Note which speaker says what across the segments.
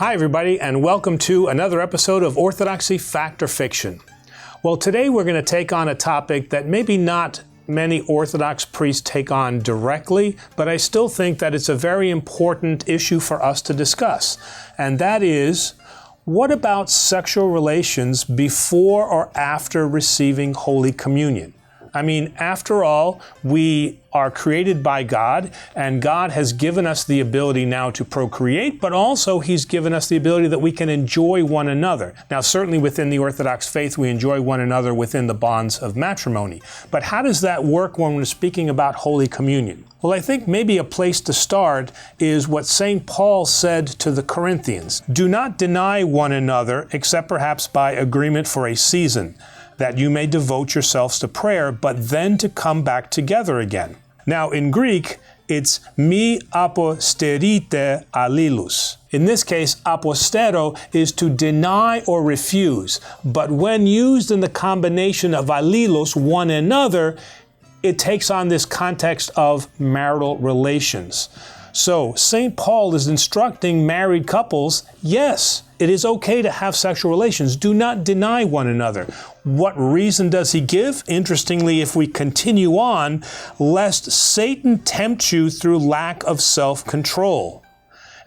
Speaker 1: Hi everybody, and welcome to another episode of Orthodoxy, Fact or Fiction. Well, today we're going to take on a topic that maybe not many Orthodox priests take on directly, but I still think that it's a very important issue for us to discuss. And that is, what about sexual relations before or after receiving Holy Communion? I mean, after all, we are created by God, and God has given us the ability now to procreate, but also He's given us the ability that we can enjoy one another. Now, certainly within the Orthodox faith, we enjoy one another within the bonds of matrimony. But how does that work when we're speaking about Holy Communion? Well, I think maybe a place to start is what St. Paul said to the Corinthians. Do not deny one another, except perhaps by agreement for a season, that you may devote yourselves to prayer, but then to come back together again. Now, in Greek, it's mi aposterite allelus. In this case, apostero is to deny or refuse, but when used in the combination of allelus, one another, it takes on this context of marital relations. So, St. Paul is instructing married couples, yes, it is okay to have sexual relations. Do not deny one another. What reason does he give? Interestingly, if we continue on, lest Satan tempt you through lack of self-control.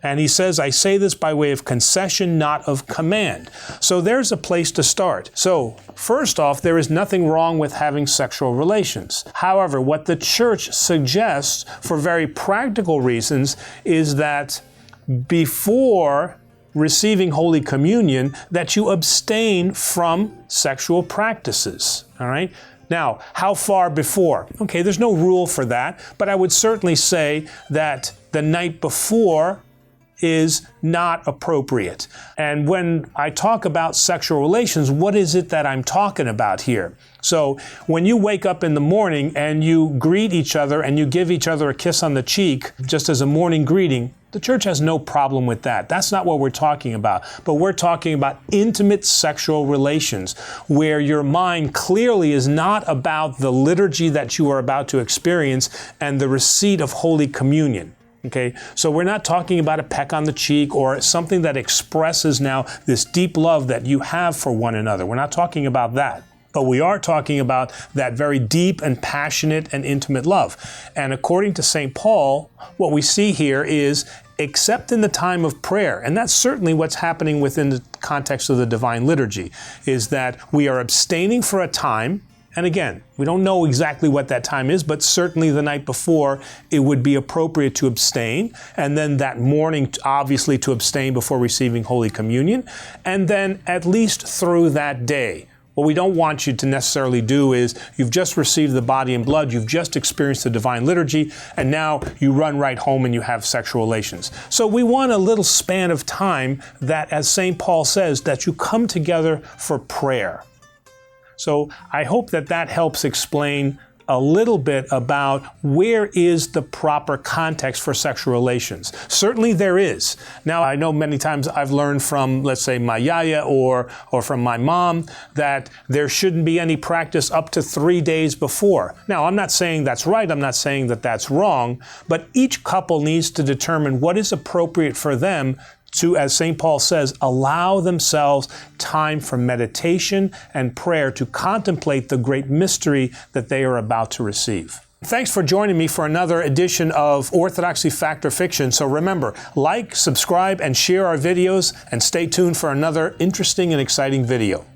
Speaker 1: And he says, I say this by way of concession, not of command. So there's a place to start. So first off, there is nothing wrong with having sexual relations. However, what the church suggests for very practical reasons is that before receiving Holy Communion, that you abstain from sexual practices, all right? Now, how far before? Okay, there's no rule for that, but I would certainly say that the night before is not appropriate. And when I talk about sexual relations, what is it that I'm talking about here? So when you wake up in the morning and you greet each other and you give each other a kiss on the cheek, just as a morning greeting, the church has no problem with that. That's not what we're talking about. But we're talking about intimate sexual relations, where your mind clearly is not about the liturgy that you are about to experience and the receipt of Holy Communion. Okay, so we're not talking about a peck on the cheek or something that expresses now this deep love that you have for one another. We're not talking about that. But we are talking about that very deep and passionate and intimate love. And according to St. Paul, what we see here is, except in the time of prayer, and that's certainly what's happening within the context of the Divine Liturgy, is that we are abstaining for a time. And again, we don't know exactly what that time is, but certainly the night before, it would be appropriate to abstain. And then that morning, obviously, to abstain before receiving Holy Communion. And then at least through that day. What we don't want you to necessarily do is, you've just received the body and blood, you've just experienced the Divine Liturgy, and now you run right home and you have sexual relations. So we want a little span of time that, as St. Paul says, that you come together for prayer. So I hope that that helps explain a little bit about where is the proper context for sexual relations. Certainly there is. Now, I know many times I've learned from, let's say, my yaya or from my mom that there shouldn't be any practice up to 3 days before. Now, I'm not saying that's right. I'm not saying that that's wrong. But each couple needs to determine what is appropriate for them to, as St. Paul says, allow themselves time for meditation and prayer to contemplate the great mystery that they are about to receive. Thanks for joining me for another edition of Orthodoxy, Fact or Fiction. So remember, like, subscribe, and share our videos, and stay tuned for another interesting and exciting video.